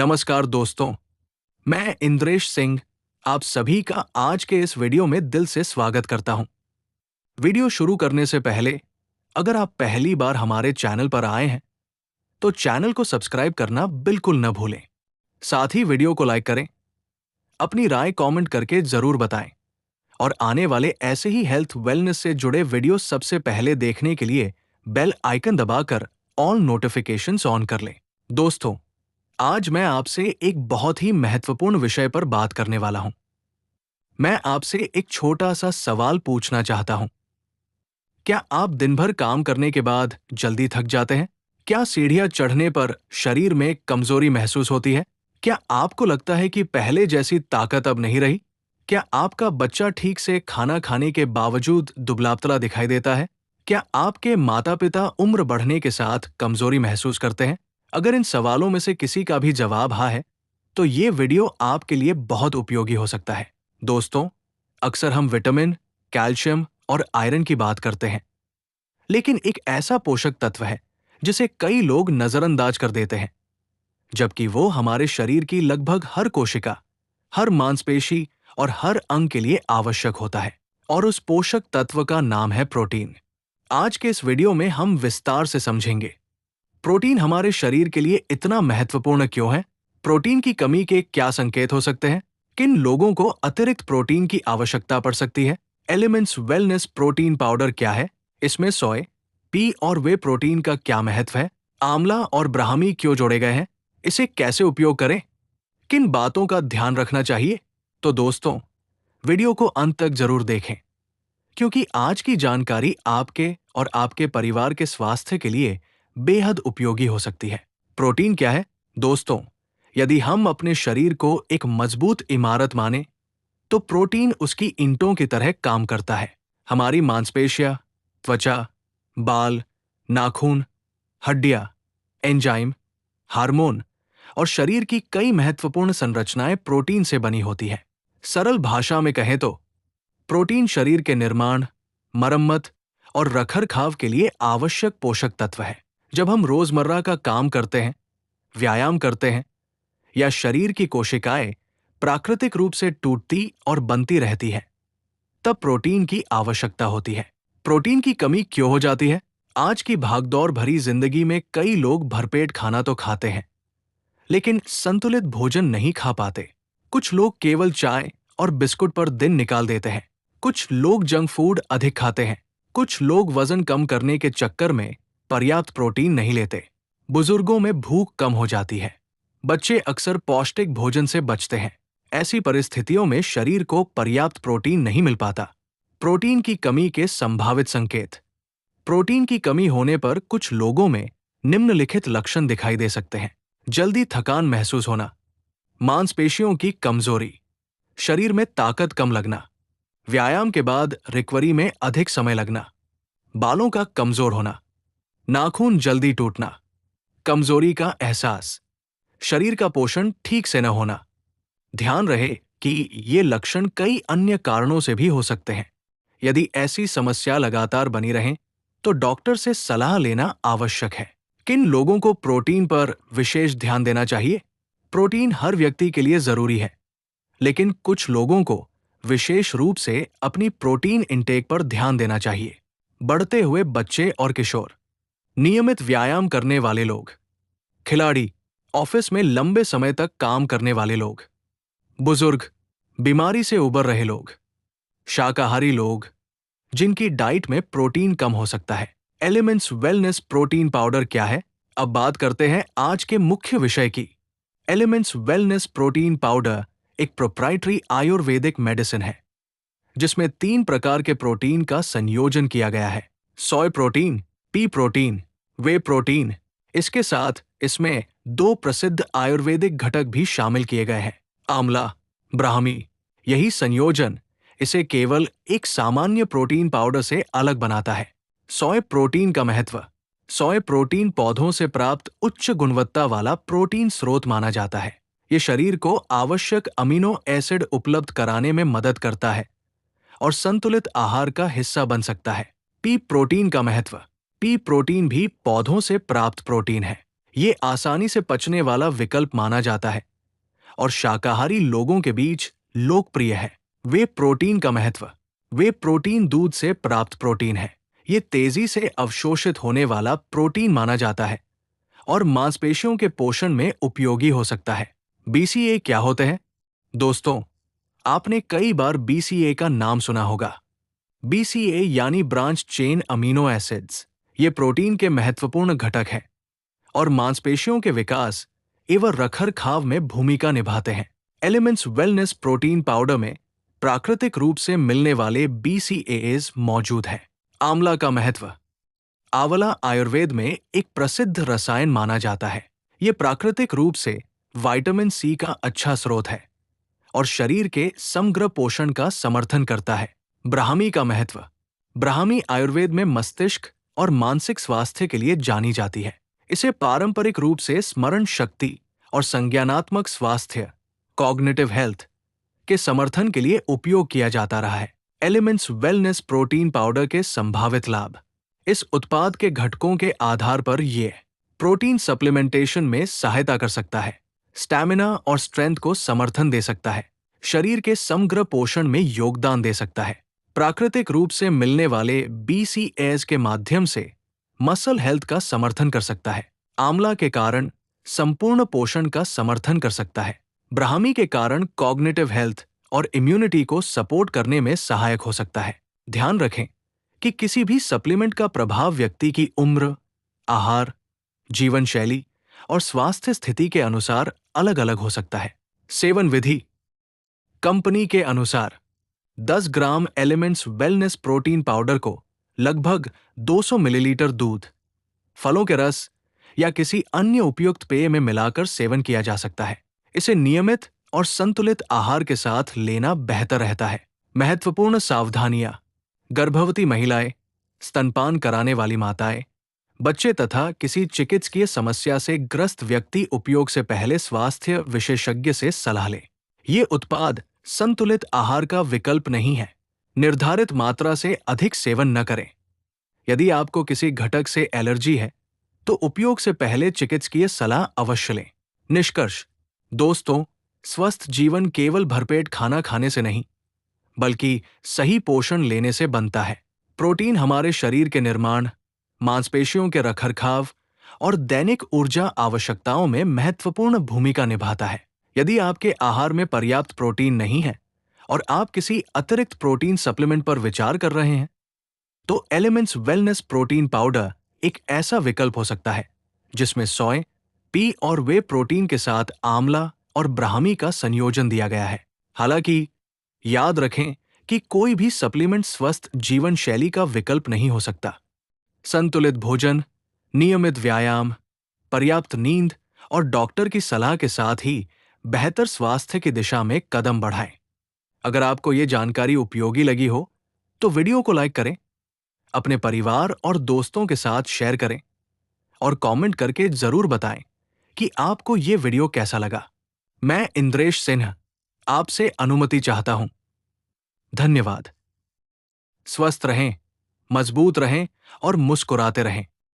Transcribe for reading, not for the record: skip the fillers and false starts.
नमस्कार दोस्तों, मैं इंद्रेश सिंह आप सभी का आज के इस वीडियो में दिल से स्वागत करता हूं। वीडियो शुरू करने से पहले अगर आप पहली बार हमारे चैनल पर आए हैं तो चैनल को सब्सक्राइब करना बिल्कुल न भूलें। साथ ही वीडियो को लाइक करें, अपनी राय कमेंट करके जरूर बताएं और आने वाले ऐसे ही हेल्थ वेलनेस से जुड़े वीडियो सबसे पहले देखने के लिए बेल आइकन दबाकर ऑल नोटिफिकेशंस ऑन कर लें। दोस्तों, आज मैं आपसे एक बहुत ही महत्वपूर्ण विषय पर बात करने वाला हूं। मैं आपसे एक छोटा सा सवाल पूछना चाहता हूं। क्या आप दिन भर काम करने के बाद जल्दी थक जाते हैं? क्या सीढ़ियां चढ़ने पर शरीर में कमजोरी महसूस होती है? क्या आपको लगता है कि पहले जैसी ताकत अब नहीं रही? क्या आपका बच्चा ठीक से खाना खाने के बावजूद दुबला-पतला दिखाई देता है? क्या आपके माता-पिता उम्र बढ़ने के साथ कमजोरी महसूस करते हैं? अगर इन सवालों में से किसी का भी जवाब हाँ है, तो ये वीडियो आपके लिए बहुत उपयोगी हो सकता है। दोस्तों, अक्सर हम विटामिन, कैल्शियम और आयरन की बात करते हैं, लेकिन एक ऐसा पोषक तत्व है जिसे कई लोग नजरअंदाज कर देते हैं, जबकि वो हमारे शरीर की लगभग हर कोशिका, हर मांसपेशी और हर अंग के लिए आवश्यक होता है। और उस पोषक तत्व का नाम है प्रोटीन। आज के इस वीडियो में हम विस्तार से समझेंगे प्रोटीन हमारे शरीर के लिए इतना महत्वपूर्ण क्यों है, प्रोटीन की कमी के क्या संकेत हो सकते हैं, किन लोगों को अतिरिक्त प्रोटीन की आवश्यकता पड़ सकती है, एलिमेंट्स वेलनेस प्रोटीन पाउडर क्या है, इसमें सोय, पी और वे प्रोटीन का क्या महत्व है, आंवला और ब्राह्मी क्यों जोड़े गए हैं, इसे कैसे उपयोग करें, किन बातों का ध्यान रखना चाहिए। तो दोस्तों, वीडियो को अंत तक जरूर देखें, क्योंकि आज की जानकारी आपके और आपके परिवार के स्वास्थ्य के लिए बेहद उपयोगी हो सकती है। प्रोटीन क्या है? दोस्तों, यदि हम अपने शरीर को एक मजबूत इमारत माने, तो प्रोटीन उसकी ईंटों की तरह काम करता है। हमारी मांसपेशियां, त्वचा, बाल, नाखून, हड्डियां, एंजाइम, हार्मोन और शरीर की कई महत्वपूर्ण संरचनाएं प्रोटीन से बनी होती हैं। सरल भाषा में कहें तो प्रोटीन शरीर के निर्माण, मरम्मत और रखरखाव के लिए आवश्यक पोषक तत्व है। जब हम रोजमर्रा का काम करते हैं, व्यायाम करते हैं या शरीर की कोशिकाएं प्राकृतिक रूप से टूटती और बनती रहती हैं, तब प्रोटीन की आवश्यकता होती है। प्रोटीन की कमी क्यों हो जाती है? आज की भागदौड़ भरी जिंदगी में कई लोग भरपेट खाना तो खाते हैं, लेकिन संतुलित भोजन नहीं खा पाते। कुछ लोग केवल चाय और बिस्कुट पर दिन निकाल देते हैं। कुछ लोग जंक फूड अधिक खाते हैं। कुछ लोग वजन कम करने के चक्कर में पर्याप्त प्रोटीन नहीं लेते। बुजुर्गों में भूख कम हो जाती है। बच्चे अक्सर पौष्टिक भोजन से बचते हैं। ऐसी परिस्थितियों में शरीर को पर्याप्त प्रोटीन नहीं मिल पाता। प्रोटीन की कमी के संभावित संकेत। प्रोटीन की कमी होने पर कुछ लोगों में निम्नलिखित लक्षण दिखाई दे सकते हैं। जल्दी थकान महसूस होना, मांसपेशियों की कमजोरी, शरीर में ताकत कम लगना, व्यायाम के बाद रिकवरी में अधिक समय लगना, बालों का कमजोर होना, नाखून जल्दी टूटना, कमजोरी का एहसास, शरीर का पोषण ठीक से न होना। ध्यान रहे कि ये लक्षण कई अन्य कारणों से भी हो सकते हैं। यदि ऐसी समस्या लगातार बनी रहे तो डॉक्टर से सलाह लेना आवश्यक है। किन लोगों को प्रोटीन पर विशेष ध्यान देना चाहिए? प्रोटीन हर व्यक्ति के लिए जरूरी है, लेकिन कुछ लोगों को विशेष रूप से अपनी प्रोटीन इंटेक पर ध्यान देना चाहिए। बढ़ते हुए बच्चे और किशोर, नियमित व्यायाम करने वाले लोग, खिलाड़ी, ऑफिस में लंबे समय तक काम करने वाले लोग, बुजुर्ग, बीमारी से उबर रहे लोग, शाकाहारी लोग जिनकी डाइट में प्रोटीन कम हो सकता है। एलिमेंट्स वेलनेस प्रोटीन पाउडर क्या है? अब बात करते हैं आज के मुख्य विषय की। एलिमेंट्स वेलनेस प्रोटीन पाउडर एक प्रोप्राइटरी आयुर्वेदिक मेडिसिन है, जिसमें 3 प्रकार के प्रोटीन का संयोजन किया गया है। सोय प्रोटीन, पी प्रोटीन, वे प्रोटीन। इसके साथ इसमें 2 प्रसिद्ध आयुर्वेदिक घटक भी शामिल किए गए हैं, आंवला, ब्राह्मी। यही संयोजन इसे केवल एक सामान्य प्रोटीन पाउडर से अलग बनाता है। सोय प्रोटीन का महत्व। सोय प्रोटीन पौधों से प्राप्त उच्च गुणवत्ता वाला प्रोटीन स्रोत माना जाता है। ये शरीर को आवश्यक अमीनो एसिड उपलब्ध कराने में मदद करता है और संतुलित आहार का हिस्सा बन सकता है। पी प्रोटीन का महत्व। पी प्रोटीन भी पौधों से प्राप्त प्रोटीन है। ये आसानी से पचने वाला विकल्प माना जाता है और शाकाहारी लोगों के बीच लोकप्रिय है। वे प्रोटीन का महत्व। वे प्रोटीन दूध से प्राप्त प्रोटीन है। ये तेजी से अवशोषित होने वाला प्रोटीन माना जाता है और मांसपेशियों के पोषण में उपयोगी हो सकता है। बीसीए क्या होते हैं? दोस्तों, आपने कई बार बीसीए का नाम सुना होगा। बीसीए यानी ब्रांच चेन अमीनो एसिड्स। ये प्रोटीन के महत्वपूर्ण घटक हैं और मांसपेशियों के विकास एवं रखरखाव में भूमिका निभाते हैं। एलिमेंट्स वेलनेस प्रोटीन पाउडर में प्राकृतिक रूप से मिलने वाले बीसीएएस मौजूद हैं। आंवला का महत्व। आंवला आयुर्वेद में एक प्रसिद्ध रसायन माना जाता है। ये प्राकृतिक रूप से विटामिन सी का अच्छा स्रोत है और शरीर के समग्र पोषण का समर्थन करता है। ब्राह्मी का महत्व। ब्राह्मी आयुर्वेद में मस्तिष्क और मानसिक स्वास्थ्य के लिए जानी जाती है। इसे पारंपरिक रूप से स्मरण शक्ति और संज्ञानात्मक स्वास्थ्य कॉग्निटिव हेल्थ के समर्थन के लिए उपयोग किया जाता रहा है। एलिमेंट्स वेलनेस प्रोटीन पाउडर के संभावित लाभ। इस उत्पाद के घटकों के आधार पर ये प्रोटीन सप्लीमेंटेशन में सहायता कर सकता है, स्टैमिना और स्ट्रेंथ को समर्थन दे सकता है, शरीर के समग्र पोषण में योगदान दे सकता है। प्राकृतिक रूप से मिलने वाले बीसीएएस के माध्यम से मसल हेल्थ का समर्थन कर सकता है। आंवला के कारण संपूर्ण पोषण का समर्थन कर सकता है। ब्राह्मी के कारण कॉग्निटिव हेल्थ और इम्यूनिटी को सपोर्ट करने में सहायक हो सकता है। ध्यान रखें कि किसी भी सप्लीमेंट का प्रभाव व्यक्ति की उम्र, आहार, जीवन शैली और स्वास्थ्य स्थिति के अनुसार अलग-अलग हो सकता है। सेवन विधि। कंपनी के अनुसार 10 ग्राम एलिमेंट्स वेलनेस प्रोटीन पाउडर को लगभग 200 मिलीलीटर दूध, फलों के रस या किसी अन्य उपयुक्त पेय में मिलाकर सेवन किया जा सकता है। इसे नियमित और संतुलित आहार के साथ लेना बेहतर रहता है। महत्वपूर्ण सावधानियां। गर्भवती महिलाएं, स्तनपान कराने वाली माताएं, बच्चे तथा किसी चिकित्सकीय समस्या से ग्रस्त व्यक्ति उपयोग से पहले स्वास्थ्य विशेषज्ञ से सलाह लें। ये उत्पाद संतुलित आहार का विकल्प नहीं है। निर्धारित मात्रा से अधिक सेवन न करें। यदि आपको किसी घटक से एलर्जी है, तो उपयोग से पहले चिकित्सकीय सलाह अवश्य लें। निष्कर्ष। दोस्तों, स्वस्थ जीवन केवल भरपेट खाना खाने से नहीं, बल्कि सही पोषण लेने से बनता है। प्रोटीन हमारे शरीर के निर्माण, मांसपेशियों के रखरखाव और दैनिक ऊर्जा आवश्यकताओं में महत्वपूर्ण भूमिका निभाता है। यदि आपके आहार में पर्याप्त प्रोटीन नहीं है और आप किसी अतिरिक्त प्रोटीन सप्लीमेंट पर विचार कर रहे हैं, तो एलिमेंट्स वेलनेस प्रोटीन पाउडर एक ऐसा विकल्प हो सकता है जिसमें सोय, पी और वे प्रोटीन के साथ आंवला और ब्राह्मी का संयोजन दिया गया है। हालांकि याद रखें कि कोई भी सप्लीमेंट स्वस्थ जीवन शैली का विकल्प नहीं हो सकता। संतुलित भोजन, नियमित व्यायाम, पर्याप्त नींद और डॉक्टर की सलाह के साथ ही बेहतर स्वास्थ्य की दिशा में कदम बढ़ाएं। अगर आपको ये जानकारी उपयोगी लगी हो, तो वीडियो को लाइक करें, अपने परिवार और दोस्तों के साथ शेयर करें और कमेंट करके जरूर बताएं कि आपको ये वीडियो कैसा लगा। मैं इंद्रेश सिन्हा आपसे अनुमति चाहता हूं। धन्यवाद। स्वस्थ रहें, मजबूत रहें और मुस्कुराते रहें।